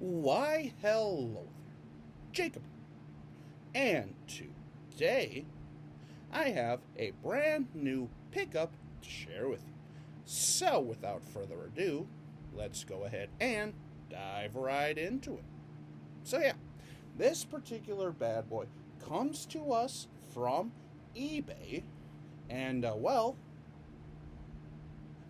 Why, hello there, Jacob. And today, I have a brand new pickup to share with you. So, without further ado, let's go ahead and dive right into it. So, yeah, this particular bad boy comes to us from eBay, and,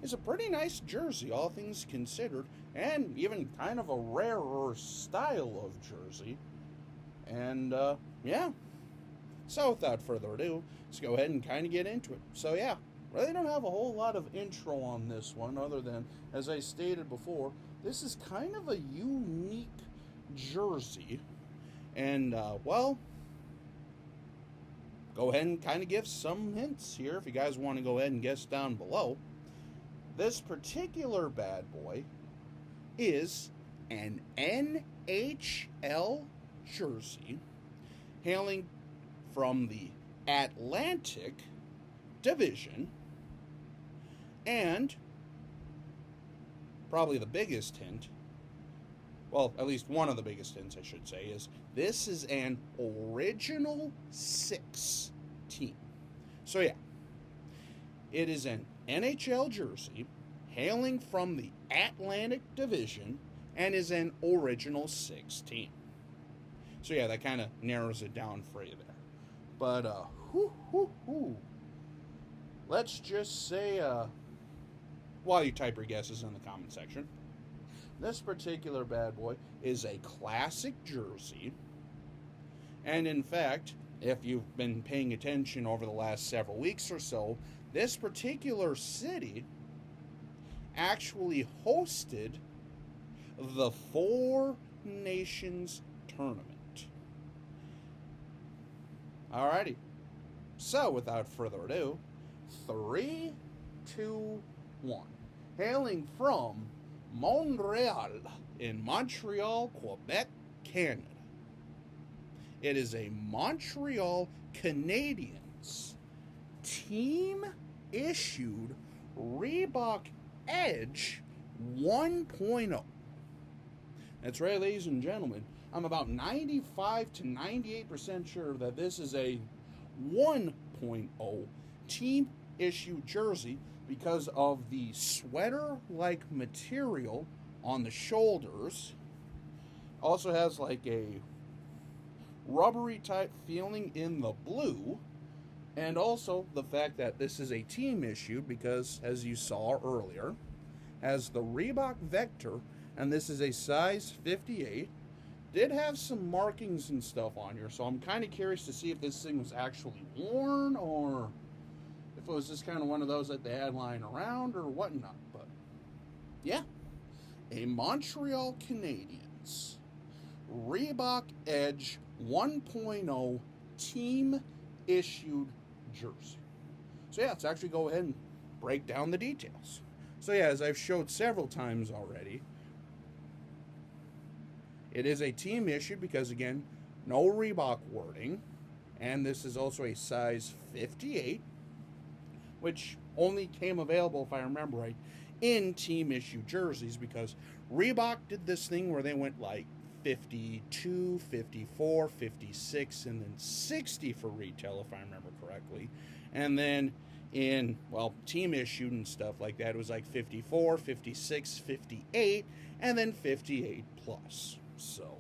it's a pretty nice jersey, all things considered, and even kind of a rarer style of jersey. And, yeah. So, without further ado, let's go ahead and kind of get into it. So, yeah, really don't have a whole lot of intro on this one, other than, as I stated before, this is kind of a unique jersey. And, go ahead and kind of give some hints here if you guys want to go ahead and guess down below. This particular bad boy is an NHL jersey hailing from the Atlantic Division, and probably the biggest hint, well, at least one of the biggest hints I should say, is this is an original 6 team. So yeah, it is an NHL jersey hailing from the Atlantic Division and is an original 6 team. So yeah, that kind of narrows it down for you there. But, let's just say, while you type your guesses in the comment section, this particular bad boy is a classic jersey. And in fact, if you've been paying attention over the last several weeks or so, this particular city actually hosted the Four Nations tournament. Alrighty, so without further ado, 3, 2, 1. Hailing from Montreal in Montreal, Quebec, Canada. It is a Montreal Canadiens team-issued Reebok Edge 1.0. That's right, ladies and gentlemen. I'm about 95 to 98% sure that this is a 1.0 team-issued jersey because of the sweater-like material on the shoulders. Also has like a rubbery type feeling in the blue, and also the fact that this is a team issue because, as you saw earlier, has the Reebok Vector, and this is a size 58. Did have some markings and stuff on here, so I'm kind of curious to see if this thing was actually worn or if it was just kind of one of those that they had lying around or whatnot. But yeah, a Montreal Canadiens Reebok Edge 1.0 team-issued jersey. So yeah, let's actually go ahead and break down the details. So yeah, as I've showed several times already, it is a team issued because, again, no Reebok wording, and this is also a size 58, which only came available, if I remember right, in team issue jerseys, because Reebok did this thing where they went like 52, 54, 56, and then 60 for retail, if I remember correctly. And then in, well, team issued and stuff like that, it was like 54, 56, 58, and then 58 plus. So,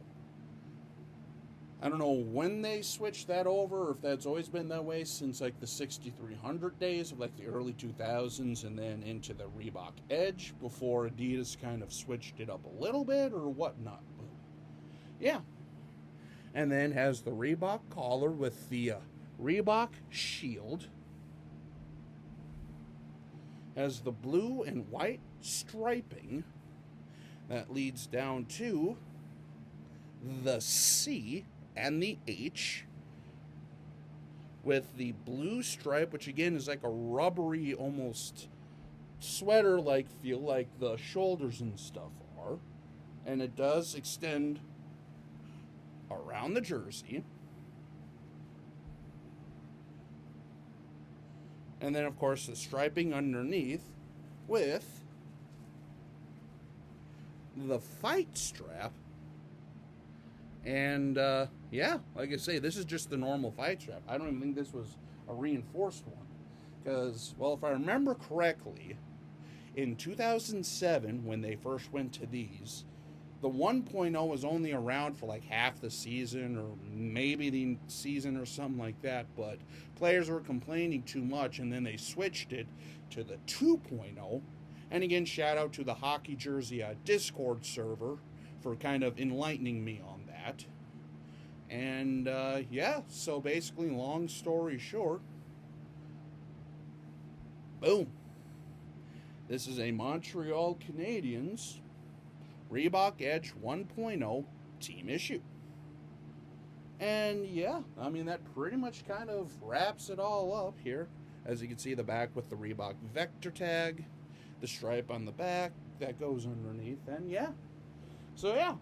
I don't know when they switched that over, or if that's always been that way since like the 6300 days of like the early 2000s and then into the Reebok Edge before Adidas kind of switched it up a little bit or whatnot. But yeah. And then has the Reebok collar with the Reebok shield. Has the blue and white striping that leads down to the C and the H, with the blue stripe, which again is like a rubbery, almost sweater-like feel, like the shoulders and stuff are, and it does extend around the jersey. And then, of course, the striping underneath with the fight strap And yeah, like I say, this is just the normal fight strap. I don't even think this was a reinforced one. Because, well, if I remember correctly, in 2007, when they first went to these, the 1.0 was only around for like half the season or maybe the season or something like that, but players were complaining too much, and then they switched it to the 2.0. And again, shout out to the Hockey Jersey Discord server for kind of enlightening me on that. And yeah, so basically, long story short, boom. This is a Montreal Canadiens Reebok Edge 1.0 team issue. And yeah, I mean, that pretty much kind of wraps it all up here. As you can see, the back with the Reebok vector tag, the stripe on the back that goes underneath, and yeah. So yeah,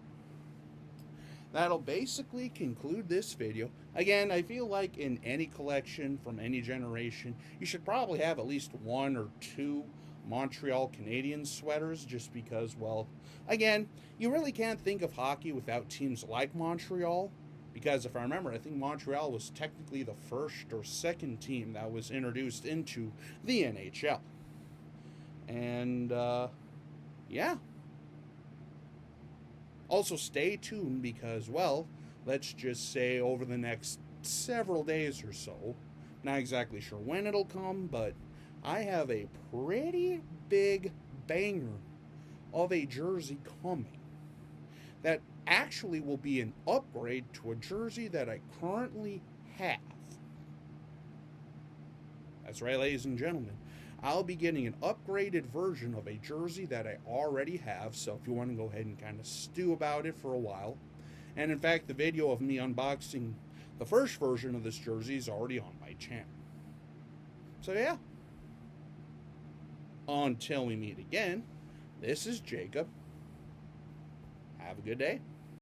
that'll basically conclude this video. Again, I feel like in any collection from any generation, you should probably have at least one or two Montreal Canadiens sweaters, just because, well, again, you really can't think of hockey without teams like Montreal, because if I remember, I think Montreal was technically the first or second team that was introduced into the NHL. And yeah. Also, stay tuned because, well, let's just say over the next several days or so, not exactly sure when it'll come, but I have a pretty big banger of a jersey coming that actually will be an upgrade to a jersey that I currently have. That's right, ladies and gentlemen. I'll be getting an upgraded version of a jersey that I already have, so if you want to go ahead and kind of stew about it for a while. And in fact, the video of me unboxing the first version of this jersey is already on my channel. So yeah. Until we meet again, this is Jacob. Have a good day.